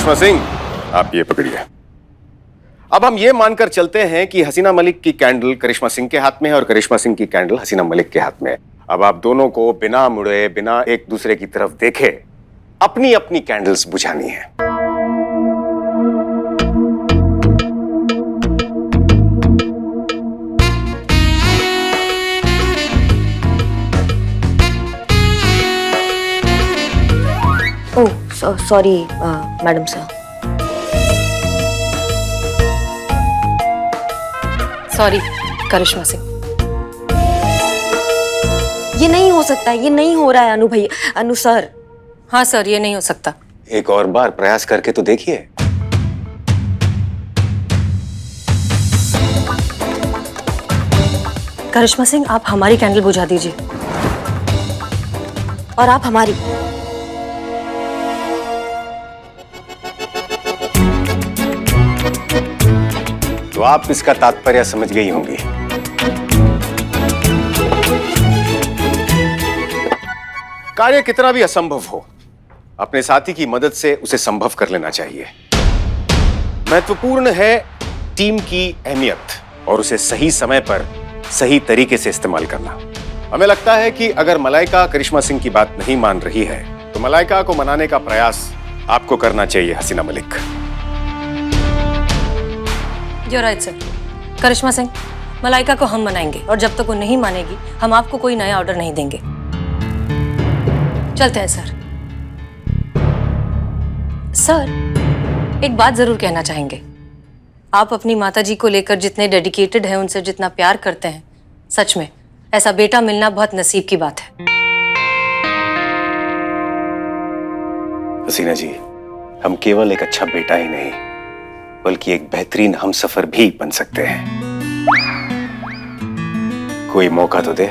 करिश्मा सिंह, आप ये पकड़िए। अब हम ये मानकर चलते हैं कि हसीना मलिक की कैंडल करिश्मा सिंह के हाथ में है और करिश्मा सिंह की कैंडल हसीना मलिक के हाथ में है। अब आप दोनों को बिना मुड़े, बिना एक दूसरे की तरफ देखे अपनी अपनी कैंडल्स बुझानी है। Oh sorry madam sir. Sorry Karishma Singh. ये नहीं हो सकता, ये नहीं हो रहा है अनु भैया, अनु सर। हाँ सर, ये नहीं हो सकता। एक और बार प्रयास करके तो देखिए। करिश्मा सिंह, आप हमारी कैंडल बुझा दीजिए। और आप हमारी। तो आप इसका तात्पर्य समझ गई होंगी। कार्य कितना भी असंभव हो, अपने साथी की मदद से उसे संभव कर लेना चाहिए। महत्वपूर्ण है टीम की अहमियत और उसे सही समय पर सही तरीके से इस्तेमाल करना। हमें लगता है कि अगर मलाइका करिश्मा सिंह की बात नहीं मान रही है तो मलाइका को मनाने का प्रयास आपको करना चाहिए हसीना मलिक। You're right, सर। करिश्मा सिंह, मलाइका को हम मनाएंगे और जब तक वो नहीं मानेगी हम आपको कोई नया ऑर्डर नहीं देंगे। चलते हैं सर। सर, एक बात जरूर कहना चाहेंगे। आप अपनी माताजी को लेकर जितने डेडिकेटेड हैं, उनसे जितना प्यार करते हैं, सच में ऐसा बेटा मिलना बहुत नसीब की बात है। हसीना जी, हम केवल एक अच्छा बेटा ही नहीं बल्कि एक बेहतरीन हमसफर भी बन सकते हैं। कोई मौका तो दे।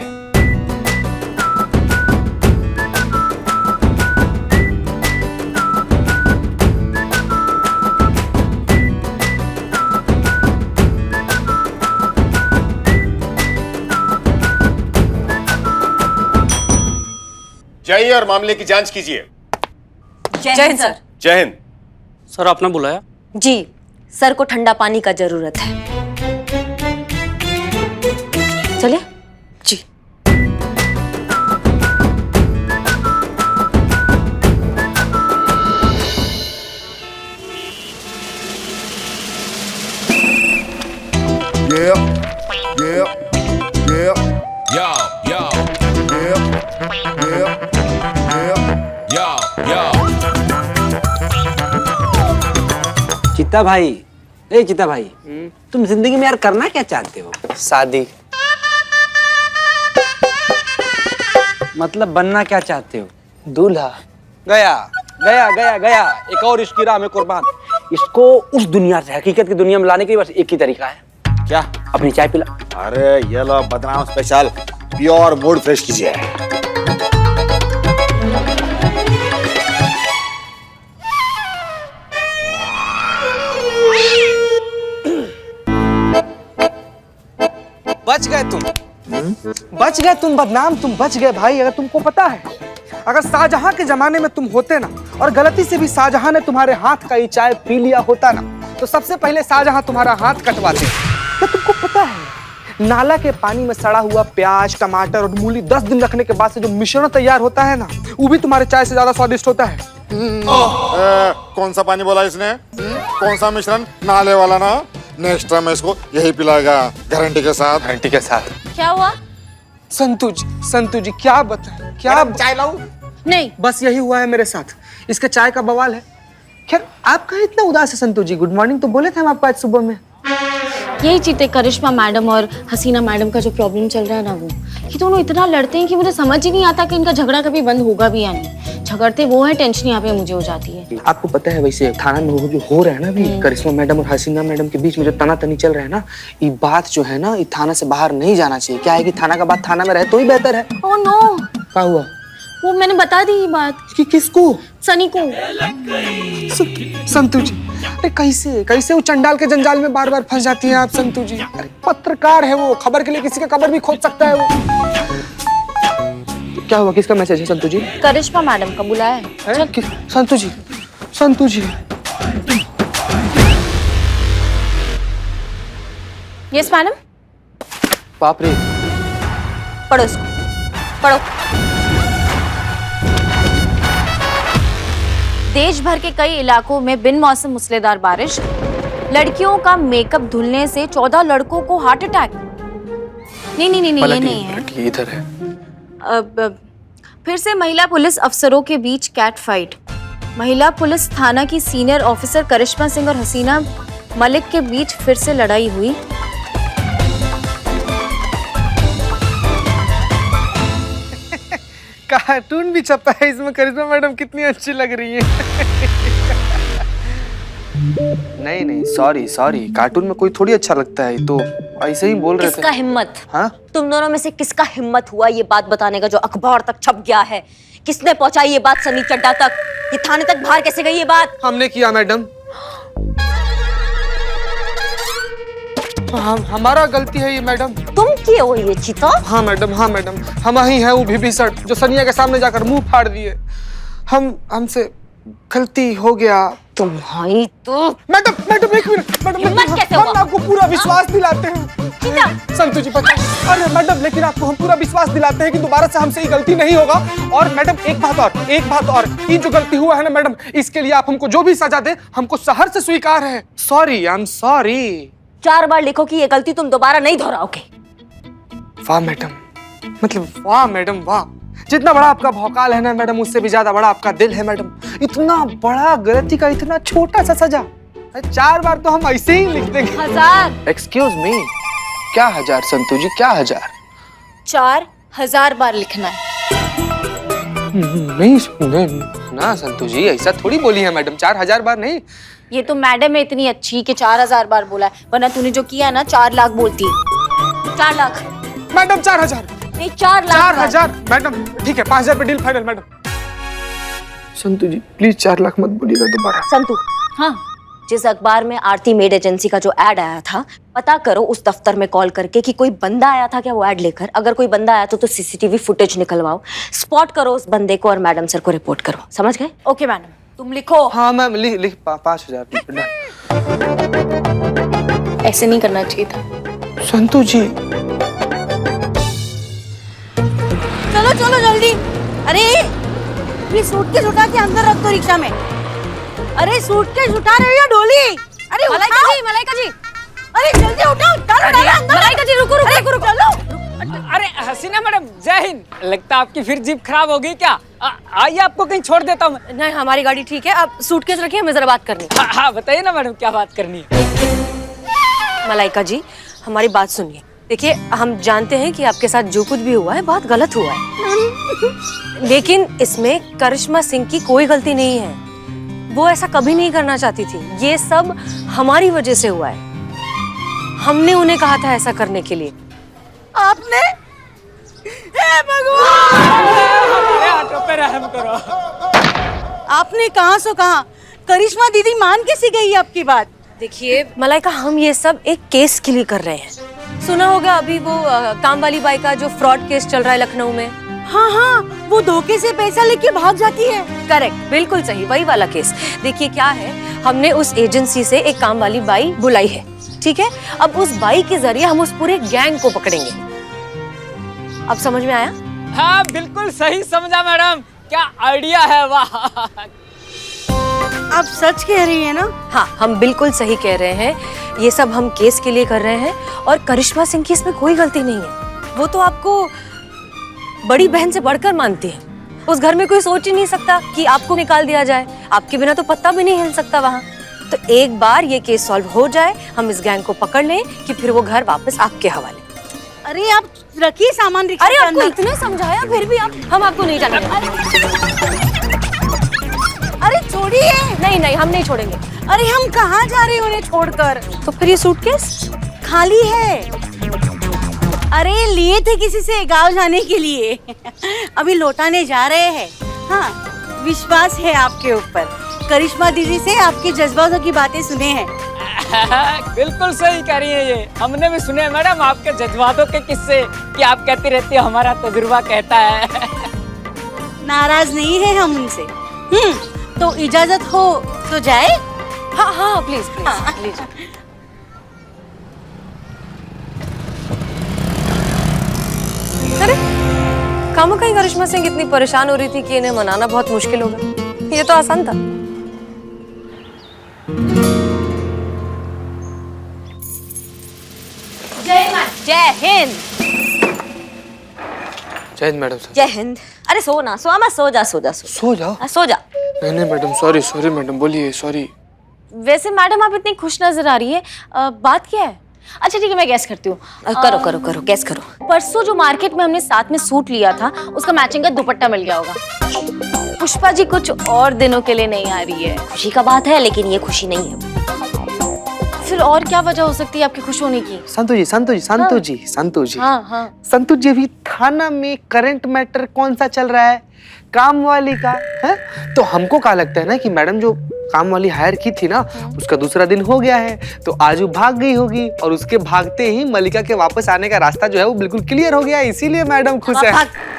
जाइए और मामले की जांच कीजिए। जय हिंद सर। जय हिंद। सर, आपने बुलाया? जी, सर को ठंडा पानी का जरूरत है। चलिए। जी। चित्ता भाई, ए चित्ता भाई, तुम जिंदगी में यार करना क्या चाहते हो? शादी। मतलब बनना क्या चाहते हो? दूल्हा। गया गया गया गया, एक और इसकी राह में कुर्बान। इसको उस दुनिया से हकीकत की दुनिया में लाने के लिए बस एक ही तरीका है। क्या? अपनी चाय पिला। अरे ये लो बदनाम स्पेशल, प्योर मूड फ्रेश कीजिए। बच गए तुम। बच गए तुम बदनाम, तुम बच गए भाई। अगर तुमको पता है, अगर शाहजहां के जमाने में तुम होते ना और गलती से भी शाहजहां ने तुम्हारे हाथ का ये चाय पी लिया होता ना, तो सबसे पहले शाहजहां तुम्हारा हाथ कटवाते। क्या तुमको पता है, नाला के पानी में सड़ा हुआ प्याज, टमाटर और मूली 10 दिन रखने के बाद से जो मिश्रण तैयार होता है ना, वो भी तुम्हारे चाय से ज्यादा स्वादिष्ट होता है। कौन सा पानी बोला इसने? कौन सा मिश्रण? नाले वाला ना। नेक्स्ट टाइम इसको यही पिलाएगा, गारंटी के साथ। गारंटी के साथ। क्या हुआ? संतु जी क्या बताएं? क्या चाय लाऊं? नहीं। बस यही हुआ है मेरे साथ। इसके चाय का बवाल है। खैर, आप कहाँ इतना उदास है संतु जी? गुड मॉर्निंग तो बोले थे हम आपको आज सुबह में। यही चीजें करिश्मा मैडम और हसीना मैडम का जो प्रॉब्लम चल रहा है ना, वो ये दोनों इतना लड़ते हैं कि मुझे समझ ही नहीं आता कि इनका झगड़ा कभी बंद होगा भी या नहीं। झगड़ते वो है, टेंशन यहाँ पे मुझे हो जाती है। आपको पता है वैसे थाना में वो जो हो रहा है ना अभी, करिश्मा मैडम और हसीना मैडम के बीच में जो तनातनी चल रहा है ना, ये बात जो है ना, ये थाना से बाहर नहीं जाना चाहिए। क्या है कि थाना का बात थाना में रहे तो ही बेहतर है। Oh no. क्या हुआ? वो मैंने बता दी ये बात। कि किसको? सनी को। संतु जी, अरे कैसे कैसे वो चंडाल के जंजाल में बार बार फंस जाती हैं आप संतु जी? अरे पत्रकार है वो, खबर के लिए किसी का कबर भी खोद सकता है वो। क्या हुआ? किसका मैसेज है संतु जी? करिश्मा मैडम का बुलाया है। संतु जी, संतु जी, यस मैडम। बाप रे। पढ़ो इसको, पढ़ो। देश भर के कई इलाकों में बिन मौसम मूसलाधार बारिश, लड़कियों का मेकअप धुलने से 14 लड़कों को हार्ट अटैक। नहीं नहीं नहीं नहीं, ये नहीं है। ये इधर है। अब फिर से महिला पुलिस अफसरों के बीच कैट फाइट। महिला पुलिस थाना की सीनियर ऑफिसर करिश्मा सिंह और हसीना मलिक के बीच फिर से लड़ाई हुई। कार्टून भी छपा है इसमें, करिश्मा मैडम कितनी अच्छी लग रही है। नहीं नहीं, सॉरी सॉरी, कार्टून में कोई थोड़ी अच्छा लगता है, तो ऐसे ही बोल रहे थे। किसका हिम्मत? हाँ? तुम दोनों में से किसका हिम्मत हुआ ये बात बताने का जो अखबार तक छप गया है? किसने पहुंचाई ये बात सनी चड्डा तक? ये थाने तक बाहर कैसे गई ये बात? हमने किया मैडम। हमारा गलती है ये मैडम। तुम किए हो ये चीता? हाँ मैडम, हाँ मैडम, हम ही हैं वो विभीषण जो सनिया के सामने जाकर मुंह फाड़ दिए। हमसे गलती हो गया। तुम्हारी तो मैडम मैडम एक मिनट मैडम, हिम्मत कैसे हुआ? हम आपको पूरा विश्वास दिलाते हैं। संतु जी पता, अरे मैडम लेकिन आपको हम पूरा विश्वास दिलाते हैं कि दोबारा से हमसे ये गलती नहीं होगा। और मैडम एक बात और, ये जो गलती हुआ है ना मैडम, इसके लिए आप हमको जो भी सजा दे हमको सहर से स्वीकार है। Sorry, I am sorry. 4 बार लिखो कि ये गलती तुम दोबारा नहीं दोहराओगे। वाह मैडम, मतलब वाह मैडम वाह, जितना बड़ा आपका भौकाल है ना मैडम, उससे भी ज्यादा बड़ा आपका दिल है मैडम। इतना बड़ा गलती का इतना छोटा सा सजा, 4 बार तो हम ऐसे ही लिख देंगे। 1000। एक्सक्यूज मी, क्या 1000 संतु जी, क्या 1000? 4000 बार लिखना है। नहीं ना संतु जी, ऐसा थोड़ी बोली है मैडम, 4000 बार नहीं। ये तो मैडम है इतनी अच्छी कि 4000 बार बोला है, वरना तूने जो किया ना 4 लाख बोलती है। 4 लाख मैडम 4000 नहीं, 4 लाख। 4000 मैडम, ठीक है 5000 पे deal final madam. Santu ji please 4 lakh मत बोलिएगा दोबारा। संतु, हाँ जिस अखबार में आरती मेड एजेंसी का जो एड आया था, पता करो उस दफ्तर में कॉल करके कि कोई बंदा आया था क्या वो एड लेकर। अगर कोई बंदा आया तो सीसीटीवी फुटेज निकलवाओ, स्पॉट करो उस बंदे को और मैडम सर को रिपोर्ट करो। समझ गए? Okay madam. तुम लिखो। हाँ मैम, लिख 5000। ऐसे नहीं करना चाहिए था। संतु जी चलो चलो जल्दी। अरे ये सूटकेस उठा के अंदर रख दो रिक्शा में। अरे सूटकेस उठा रहे हो डोली? अरे मलाइका जी। अरे जल्दी उठाओ, डालो अंदर। मलाइका जी रुको रुको रुको। चलो। अरे हसीना मैडम जय हिंद। लगता है आपकी फिर जीप खराब हो गई क्या? आइए आपको कहीं छोड़ देता हूँ। नहीं, हमारी गाड़ी ठीक है, आप सूटकेस रखिए, हमें जरा बात करनी है। हाँ बताइए ना मैडम, क्या बात करनी है? मलाइका जी, हमारी बात सुनिए। देखिए, हम जानते हैं कि आपके साथ जो कुछ भी हुआ है बहुत गलत हुआ है, लेकिन इसमें करिश्मा सिंह की कोई गलती नहीं है। वो ऐसा कभी नहीं करना चाहती थी। ये सब हमारी वजह से हुआ है। हमने उन्हें कहा था ऐसा करने के लिए। आपने? हे भगवान! हमारे ऑटो पे रहम करो। आपने कहाँ सो कहा? करिश्मा दीदी मान कैसी गई आपकी बात? देखिए मलाइका, हम ये सब एक केस के लिए कर रहे हैं। सुना होगा अभी वो काम वाली बाई का जो फ्रॉड केस चल रहा है लखनऊ में। हाँ हाँ, वो धोखे से पैसा लेके भाग जाती है। करेक्ट, बिल्कुल सही, वही वाला केस। देखिए क्या है, हमने उस एजेंसी से एक काम वाली बाई बुलाई है, ठीक है? अब उस बाई के जरिए हम उस पूरे गैंग को पकड़ेंगे। अब समझ में आया? हाँ बिल्कुल सही समझा मैडम, क्या आइडिया है, वाह। आप सच कह रही है ना? हाँ, हम बिल्कुल सही कह रहे हैं। ये सब हम केस के लिए कर रहे हैं और करिश्मा सिंह की इसमें कोई गलती नहीं है। वो तो आपको बड़ी बहन से बढ़कर मानती है। उस घर में कोई सोच ही नहीं सकता कि आपको निकाल दिया जाए। आपके बिना तो पत्ता भी नहीं हिल सकता वहाँ। तो एक बार ये केस सॉल्व हो जाए, हम इस गैंग को पकड़ लें कि फिर वो घर वापस आपके हवाले। अरे आप रखिए सामान रिक्शा अरे के आपको अंदर। इतने समझाया फिर भी हम आपको नहीं जाने अरे छोड़िए। नहीं नहीं, हम नहीं छोड़ेंगे। अरे हम कहाँ जा रहे हैं उन्हें छोड़कर? तो फिर ये सूटकेस खाली है। अरे लिए थे किसी से गांव जाने के लिए, अभी लौटाने जा रहे हैं। हाँ, विश्वास है आपके ऊपर। करिश्मा दीदी से आपके जज्बातों की बातें सुने हैं। बिल्कुल सही कह रही है ये, हमने भी सुने मैडम आपके जज्बातों के किस्से कि आप कहती रहती है हमारा तजुर्बा कहता है। नाराज नहीं है हम उनसे। तो इजाजत हो तो जाए? हाँ हाँ, प्लीज प्लीज प्लीज। कामों का ही करिश्मा सिंह इतनी परेशान हो रही थी कि इन्हें मनाना बहुत मुश्किल होगा। ये तो आसान था। जय हिंद। जय हिंद मैडम। जय हिंद। अरे सो ना, सो मत, सो जा सो जा सो सो जाओ। जा, सो जा। नहीं मैडम, सॉरी सॉरी मैडम, बोलिए सॉरी। वैसे मैडम आप इतनी खुश नजर आ रही है, बात क्या है? अच्छा ठीक है, मैं गैस करती हूँ। करो करो करो, गैस करो। परसों जो मार्केट में हमने साथ में सूट लिया था, उसका मैचिंग का दुपट्टा मिल गया होगा। पुष्पा जी कुछ और दिनों के लिए नहीं आ रही है। खुशी का बात है, लेकिन ये खुशी नहीं है। फिर और क्या वजह हो सकती है आपकी खुश होने की? संतु जी, संतु जी। हाँ। संतु जी, अभी थाना में करंट मैटर कौन सा चल रहा है? काम वाली का है। तो हमको क्या लगता है ना कि मैडम जो काम वाली हायर की थी ना, उसका दूसरा दिन हो गया है, तो आज वो भाग गई होगी और उसके भागते ही मलिका के वापस आने का रास्ता जो है वो बिल्कुल क्लियर हो गया, इसीलिए मैडम खुश है।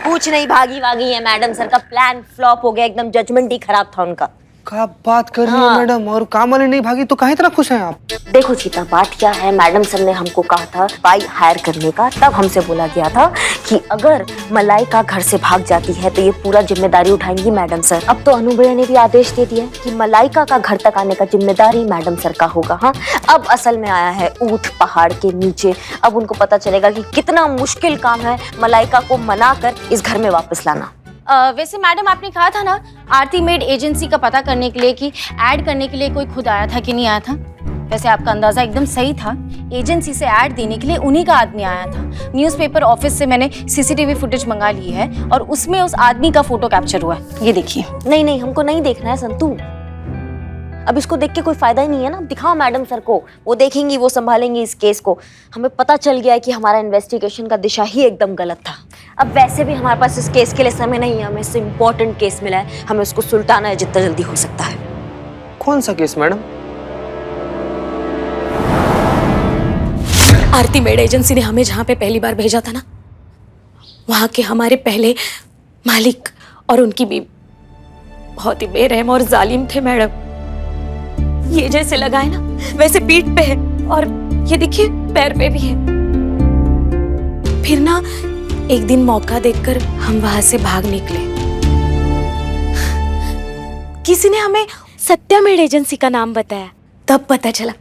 कुछ नहीं भागी वागी है मैडम सर का प्लान फ्लॉप हो गया, एकदम जजमेंट ही खराब था उनका। क्या बात कर रही है मैडम? और काम वाली नहीं भागी तो काहे इतना खुश हैं आप? देखो सीता, बात क्या है, मैडम सर ने हमको कहा था बाई हायर करने का, तब हमसे बोला गया था कि अगर मलाइका घर से भाग जाती है तो ये पूरा जिम्मेदारी उठाएंगी मैडम सर। अब तो अनु भैया ने भी आदेश दे दिया कि मलाइका का घर तक आने का जिम्मेदारी मैडम सर का होगा। हाँ, अब असल में आया है ऊंट पहाड़ के नीचे। अब उनको पता चलेगा कि कितना मुश्किल काम है मलाइका को मनाकर इस घर में वापस लाना। वैसे मैडम आपने कहा था ना आरती मेड एजेंसी का पता करने के लिए कि ऐड करने के लिए कोई खुद आया था कि नहीं आया था? वैसे आपका अंदाजा एकदम सही था। एजेंसी से ऐड देने के लिए उन्हीं का आदमी आया था। न्यूज़पेपर ऑफिस से मैंने सीसीटीवी फुटेज मंगा ली है और उसमें उस आदमी का फोटो कैप्चर हुआ है। ये देखिए। नहीं, हमको नहीं देखना है संतू। अब इसको देख के कोई फायदा ही नहीं है ना। दिखाओ मैडम सर को, वो देखेंगी, वो संभालेंगी इस केस को। हमें पता चल गया है कि हमारा इन्वेस्टिगेशन का दिशा ही एकदम गलत था। अब वैसे भी हमारे पास इस केस के लिए समय नहीं है, हमें इससे इम्पोर्टेंट केस मिला है, हमें उसको सुलटाना है जितना जल्दी हो सकता है। कौन सा केस मैडम? आरती मेड एजेंसी ने हमें जहाँ पे पहली बार भेजा था ना, वहाँ के हमारे पहले मालिक और उनकी बीवी बहुत ही बेरहम और जालिम थे मैडम। ये जैसे लगा है ना वैसे पीठ पे है और ये देखिए पैर पे भी है। फिर ना एक दिन मौका देखकर हम वहां से भाग निकले। किसी ने हमें सत्या मेड एजेंसी का नाम बताया, तब पता चला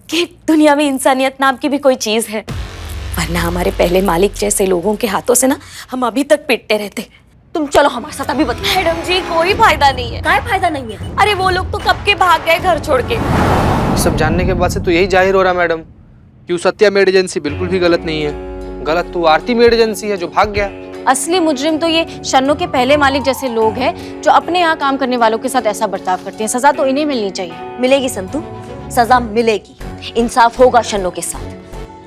कि दुनिया में इंसानियत नाम की भी कोई चीज है, वरना हमारे पहले मालिक जैसे लोगों के हाथों से ना हम अभी तक पिटते रहते। तुम चलो हमारे साथ, अभी बताओ। मैडम जी कोई फायदा नहीं है। क्या फायदा नहीं है? अरे वो लोग तो कब के भाग गए घर छोड़ के। सब जानने के बाद से तो यही जाहिर हो रहा मैडम कि सत्या मेड एजेंसी बिल्कुल भी गलत नहीं है। गलत तो आरती मेड एजेंसी है जो भाग गया। असली मुजरिम तो ये शन्नो के पहले मालिक जैसे लोग हैं जो अपने यहाँ काम करने वालों के साथ ऐसा बर्ताव करते हैं। सजा तो इन्हें मिलनी चाहिए। मिलेगी संतू, सजा मिलेगी, इंसाफ होगा शन्नो के साथ।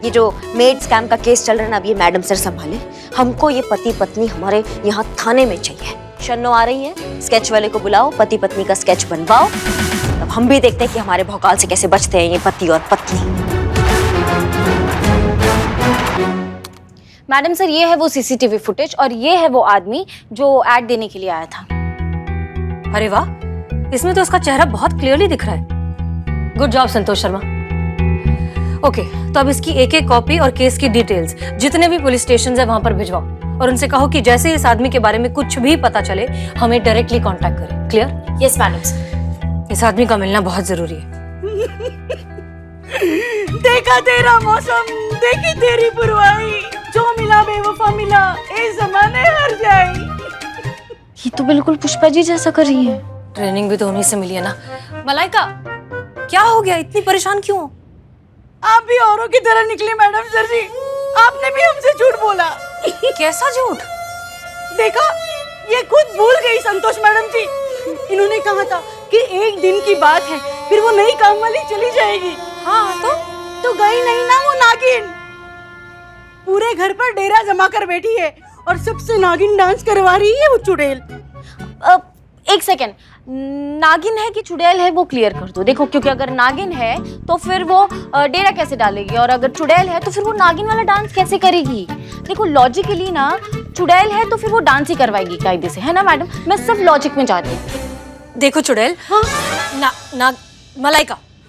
ये जो मेड स्कैम का केस चल रहा है ना, अब ये मैडम सर संभाले। हमको ये पति पत्नी हमारे यहाँ थाने में चाहिए। शन्नो आ रही है, स्केच वाले को बुलाओ, पति पत्नी का स्केच बनवाओ, तब हम भी देखते हैं कि हमारे भौकाल से कैसे बचते हैं ये पति और पत्नी। मैडम सर ये है वो सीसीटीवी फुटेज और ये है वो आदमी जो ऐड देने के लिए आया था। अरे वाह, इसमें तो उसका चेहरा बहुत क्लियरली दिख रहा है। Good job Santosh Sharma. Okay, तो अब इसकी एक एक कॉपी और केस की डिटेल्स जितने भी पुलिस स्टेशन है वहां पर भिजवाओ और उनसे कहो कि जैसे इस आदमी के बारे में कुछ भी पता चले हमें डायरेक्टली कांटेक्ट करें। क्लियर? Yes madam sir. इस आदमी का मिलना बहुत जरूरी है। देखा तेरा मौसम, देखी तेरी पुरवाई, जो मिला बेवफा मिला, ए ज़माने हर जाए। ये तो बिल्कुल पुष्पा जी जैसा कर रही है। ट्रेनिंग भी तो उन्हीं से मिली है ना। मलाइका, क्या हो गया, इतनी परेशान क्यों हो? आप भी औरों की तरह निकली मैडम सर जी, आपने भी हमसे झूठ बोला। कैसा झूठ? देखा, ये खुद भूल गई संतोष मैडम जी। इन्होंने कहा था कि एक दिन की बात है, फिर वो नई काम वाली चली जाएगी। हाँ तो गई नहीं ना वो नागिन। पूरे घर पर डेरा जमा कर बैठी है और सबसे नागिन डांस करवा रही है वो चुड़ैल। एक सेकेंड, नागिन है कि चुड़ैल है वो क्लियर कर दो। देखो, क्योंकि अगर नागिन है तो फिर वो डेरा कैसे डालेगी और अगर चुड़ैल है तो फिर वो नागिन वाला डांस कैसे करेगी? देखो लॉजिकली ना, चुड़ैल है तो फिर वो डांस ही करवाएगी कायदे से, है ना मैडम? मैं सिर्फ लॉजिक में जा रही हूँ। देखो चुड़ैल, हाँ?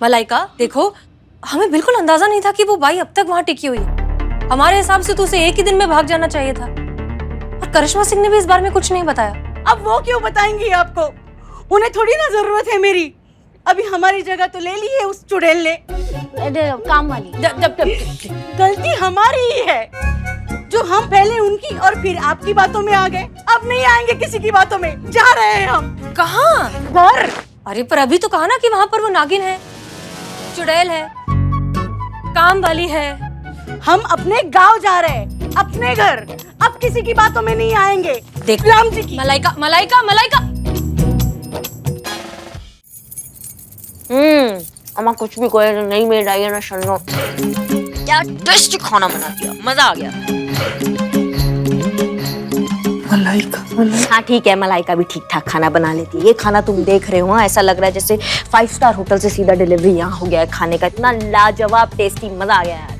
मलाइका देखो, हमें बिल्कुल अंदाजा नहीं था कि वो बाई अब तक वहां टिकी हुई है। हमारे हिसाब से तो उसे एक ही दिन में भाग जाना चाहिए था। और और करिश्मा सिंह ने भी इस बारे में कुछ नहीं बताया। अब वो क्यों बताएंगी आपको? उन्हें थोड़ी ना जरूरत है मेरी। अभी हमारी जगह तो ले ली है उस चुड़ैल ने। काम वाली। गलती हमारी ही है जो हम पहले उनकी और फिर आपकी बातों में आ गए। अब नहीं आएंगे किसी की बातों में। जा रहे हैं हम। कहाँ? घर। अरे पर अभी तो कहा ना कि वहाँ पर वो नागिन है, चुड़ैल है, काम वाली है। हम अपने गांव जा रहे हैं, अपने घर। अब किसी की बातों में नहीं आएंगे। देख राम जी की। मलाइका मलाइका मलाइका। अम्मा कुछ भी कोई नहीं मेड आई है ना शन्नो, क्या टेस्टी खाना बना दिया, मजा आ गया। मलाइका हाँ ठीक है, मलाइका भी ठीक ठाक खाना बना लेती है। ये खाना तुम देख रहे हो, ऐसा लग रहा है जैसे 5 स्टार होटल से सीधा डिलीवरी यहाँ हो गया है खाने का। इतना लाजवाब टेस्टी, मजा आ गया यार।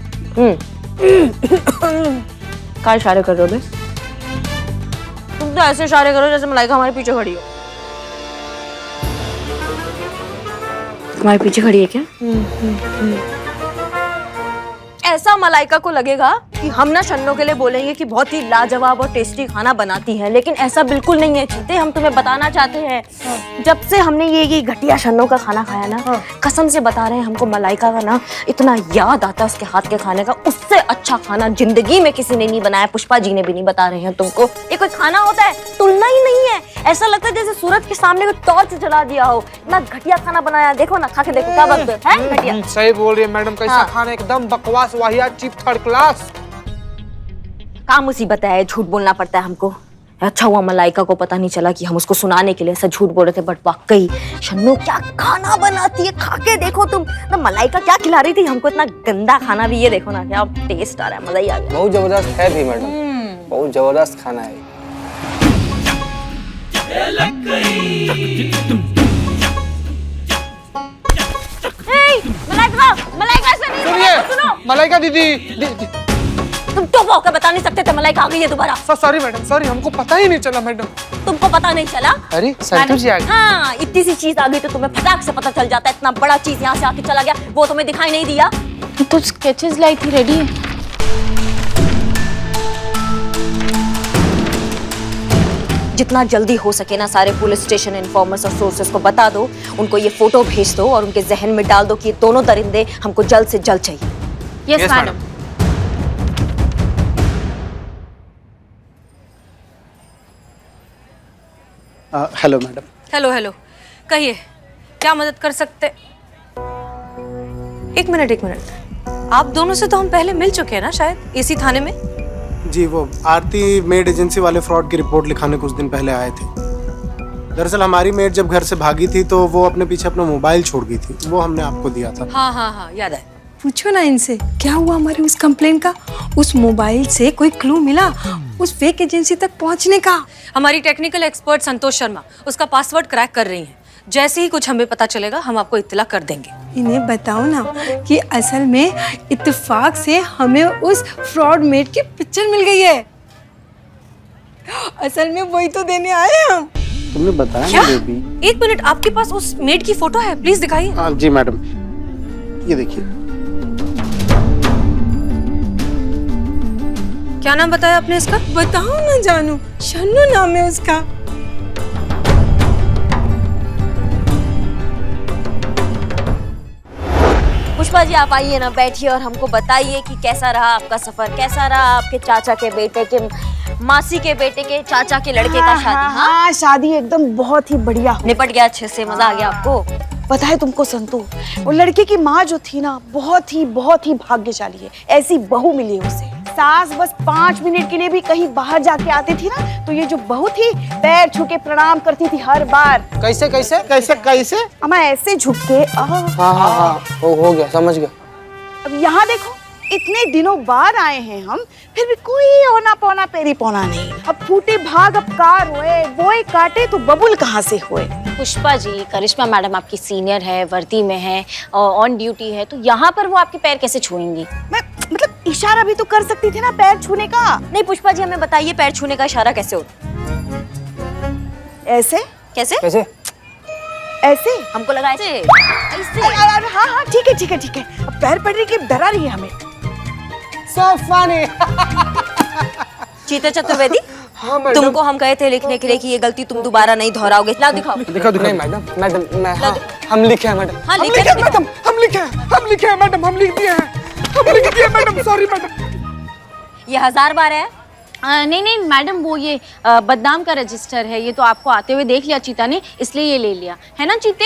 क्या इशारे कर रहे हो बे? तुम तो ऐसे इशारे करो जैसे मलाइका हमारे पीछे खड़ी हो। तुम्हारे पीछे खड़ी है क्या? ऐसा मलाइका को लगेगा कि हम ना शन्नो के लिए बोलेंगे कि बहुत ही लाजवाब और टेस्टी खाना बनाती है, लेकिन ऐसा बिल्कुल नहीं है चीते। हम तुम्हें बताना चाहते हैं, जब से हमने ये घटिया शन्नो का खाना खाया ना, कसम से बता रहे हैं, हमको मलाइका का ना इतना याद आता है उसके हाथ के खाने का। उससे अच्छा खाना जिंदगी में किसी ने नहीं बनाया, पुष्पा जी ने भी नहीं। बता रहे हैं तुमको, ये कोई खाना होता है? तुलना ही नहीं है। ऐसा लगता है जैसे सूरज के सामने कोई टॉर्च जला दिया हो। इतना घटिया खाना बनाया, देखो ना, खा के देखो क्या बात है। घटिया। सही बोल रही है मैडम, कैसा खाना, एकदम बकवास, वाहियात, चीप, थर्ड क्लास। क्या मुसीबत है, झूठ बोलना पड़ता है हमको। अच्छा हुआ मलाइका को पता नहीं चला कि हम उसको सुनाने के लिए ऐसा झूठ बोल रहे थे। बट वाकई शन्नो क्या खाना बनाती है, खा के देखो तुम। ना मलाइका क्या खिला रही थी हमको, इतना गंदा खाना भी। ये देखो ना क्या टेस्ट आ रहा है, मजा ही आ गया। बहुत जबरदस्त है भी मैडम, बहुत जबरदस्त खाना है। मलाइका, मलाइका ऐसे नहीं, सुनो। मलाइका दीदी, तुम तो होकर बता नहीं सकते थे मलाइका आ गई है दोबारा। सॉरी मैडम, सॉरी, हमको पता ही नहीं चला मैडम। तुमको पता नहीं चला? अरे संतोष जी आ गए। हाँ, इतनी सी चीज आ गई तो तुम्हें फटाक से पता चल जाता है। इतना बड़ा चीज यहाँ से आके चला गया, वो तुम्हें दिखाई नहीं दिया? तो स्केचेस लाई थी, रेडी है। जितना जल्दी हो सके ना सारे पुलिस स्टेशन इन्फॉर्मर्स और सोर्सेस को बता दो, उनको ये फोटो भेज दो और उनके जहन में डाल दो कि ये दोनों दरिंदे हमको जल्द से जल्द चाहिए। Yes madam. Hello madam. Hello hello, कहिए क्या मदद कर सकते? एक मिनट, आप दोनों से तो हम पहले मिल चुके हैं ना शायद, इसी थाने में। जी, वो आरती मेड एजेंसी वाले फ्रॉड की रिपोर्ट लिखाने कुछ दिन पहले आए थे। दरअसल हमारी मेड जब घर से भागी थी तो वो अपने पीछे अपना मोबाइल छोड़ गई थी, वो हमने आपको दिया था। हाँ, याद है। पूछो ना इनसे क्या हुआ हमारी उस कंप्लेन का। उस मोबाइल से कोई क्लू मिला उस फेक एजेंसी तक पहुंचने का? हमारी टेक्निकल एक्सपर्ट संतोष शर्मा उसका पासवर्ड क्रैक कर रही हैं। जैसे ही कुछ हमें पता चलेगा हम आपको इत्तला कर देंगे। इन्हें बताओ ना कि असल में इत्तेफाक से हमें उस फ्रॉड मेड की पिक्चर मिल गई है। असल में वही तो देने आए हैं हम। तुमने बताया क्या? ना बेबी। एक मिनट, आपके पास उस मेड की फोटो है? प्लीज दिखाइए। हाँ जी मैडम, ये देखिए। क्या नाम बताया आपने इसका? बताओ ना जानू, शन्नू नाम है उसका। पुष्पा जी आप आइए ना, बैठिए और हमको बताइए कि कैसा रहा आपका सफर, कैसा रहा आपके चाचा के बेटे के, मासी के बेटे के, चाचा के लड़के का शादी। हाँ, शादी एकदम बहुत ही बढ़िया निपट गया अच्छे से, मजा आ गया आपको? पता है तुमको संतू, वो लड़के की माँ जो थी ना, बहुत ही भाग्यशाली है। ऐसी बहू मिली है उसे। सास बस 5 मिनट के लिए भी कहीं बाहर जाके आती थी ना, तो ये जो बहू थी पैर छू के प्रणाम करती थी हर बार। कैसे कैसे कैसे कैसे? अम्मा ऐसे झुक के हाँ, हो गया, समझ गया। अब यहाँ देखो, इतने दिनों बाद आए हैं हम, फिर भी कोई औना पौना पेरी पौना नहीं। अब फूटे भाग अब कार हुए, बोए काटे तो बबुल कहाँ से हुए? पुष्पा जी, करिश्मा मैडम आपकी सीनियर है, वर्दी में है और ऑन ड्यूटी है, तो यहाँ पर वो आपके पैर कैसे छुएंगी? मैं मतलब इशारा भी तो कर सकती थी ना पैर छूने का। नहीं पुष्पा जी, हमें बताइए पैर छूने का इशारा कैसे होता? ऐसे? कैसे? कैसे? ऐसे? हमको लगा ऐसे। ऐसे? हाँ, ठीक है। अब पैर पड़ने की डरा रही है हमें। So funny। चीते चतुर्वेदी, हाँ मैडम। तुमको हम कहे थे लिखने के लिए कि ये गलती तुम दोबारा नहीं दोहराओगे। लाओ दिखाओ। दिखा दिखा। नहीं मैडम मैं हाँ, हम लिखे हैं मैडम। हाँ हम लिखे लिखे हैं मैडम, हम लिखे हैं मैडम, हम लिख दिए हैं, हम लिख दिए मैडम, सॉरी मैडम। ये 1000 बार है। नहीं मैडम, वो ये बदनाम का रजिस्टर है। ये तो आपको आते हुए देख लिया चीता ने, इसलिए ये ले लिया है ना चीते।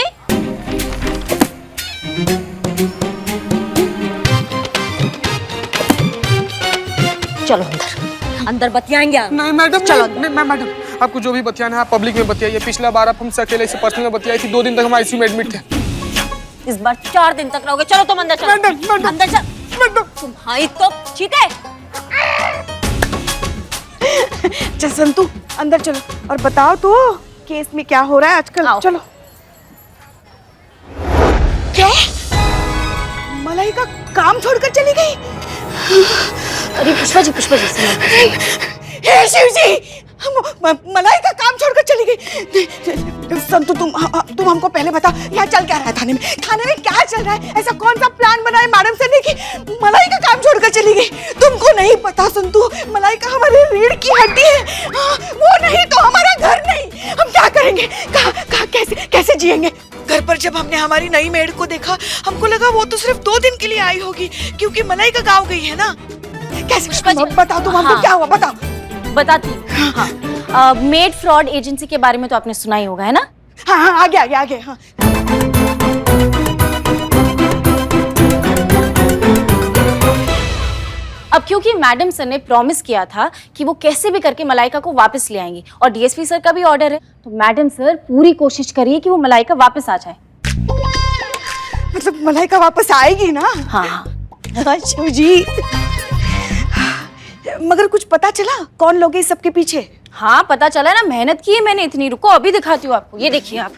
चलो अंदर, अंदर बतियाएंगे आप। नहीं मैडम, चलो नहीं मैडम, आपको जो भी बतियाना है आप पब्लिक में बतियाइए। पिछला बार आप हमसे अकेले से पर्सनल में बतियाई थी, 2 दिन तक हम आईसीयू में एडमिट थे। इस बार 4 दिन तक रहोगे। चलो तुम अंदर चलो। मैडम, अंदर चल। मैडम। तुम्हारी तो चीते। चल संतू अंदर चलो और बताओ तो केस में क्या हो रहा है आजकल। चलो। क्या मलाइका काम छोड़कर चली गई? अरे पुष्पा जी हे शिव जी, मलाइका काम छोड़कर चली गई। संतू तुम हमको पहले बताओ यहाँ चल क्या रहा है थाने में? थाने में क्या चल रहा है? ऐसा कौन सा प्लान बना है मैडम सर ने कि मलाइका काम छोड़कर चली गई? तुमको नहीं पता संतू, मलाइका हमारे रीढ़ की हड्डी है। वो नहीं तो हमारा घर नहीं। हम क्या करेंगे? कहाँ कैसे जिएंगे? घर पर जब हमने हमारी नई मेड को देखा, हमको लगा वो तो सिर्फ 2 दिन के लिए आई होगी, क्योंकि मलाइका गाँव गई है ना। कैसे बताओ तुम हमको, क्या हुआ बताओ। बताती हाँ। मेड फ्रॉड एजेंसी के बारे में तो आपने सुना ही होगा, है ना? हाँ आगे हाँ। अब क्योंकि मैडम सर ने प्रॉमिस किया था कि वो कैसे भी करके मलाइका को वापस ले आएंगी और डीएसपी सर का भी ऑर्डर है, तो मैडम सर पूरी कोशिश करिए कि वो मलाइका वापस आ जाए। मतलब मलाइका वापस आएगी ना? हाँ। शिव जी, मगर कुछ पता चला कौन लोग हैं इस सबके पीछे? हाँ पता चला ना, मेहनत की है मैंने इतनी। रुको अभी दिखाती हूँ आपको। ये देखिए आप,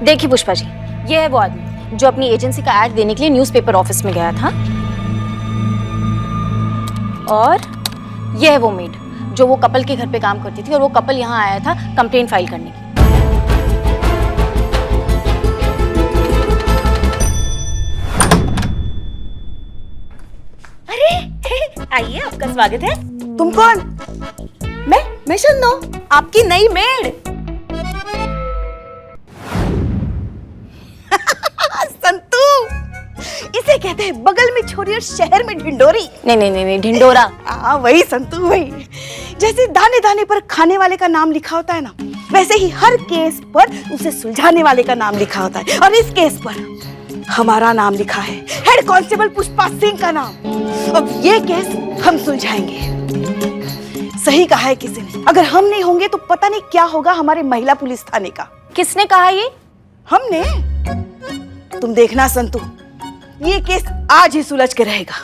देखिए पुष्पा जी, ये है वो आदमी जो अपनी एजेंसी का एड देने के लिए न्यूज़पेपर ऑफिस में गया था, और ये है वो मेड जो वो कपल के घर पे काम करती थी, और वो कपल यहाँ आया था कंप्लेंट फाइल करने की। अरे आइए, आपका स्वागत है। तुम कौन? मैं शन्नो, आपकी नई मेड। संतू, इसे कहते हैं बगल में छोरी और शहर में ढिंडोरी। नहीं ढिंडोरा। हाँ वही संतू, वही। जैसे दाने दाने पर खाने वाले का नाम लिखा होता है ना, वैसे ही हर केस पर उसे सुलझाने वाले का नाम लिखा होता है। और इस केस पर हमारा नाम लिखा है, हेड कांस्टेबल पुष्पा सिंह का नाम। अब ये केस हम सुलझाएंगे। सही कहा है किसी ने, अगर हम नहीं होंगे तो पता नहीं क्या होगा हमारे महिला पुलिस थाने का। किसने कहा ये? हमने। तुम देखना संतू, ये केस आज ही सुलझ के रहेगा।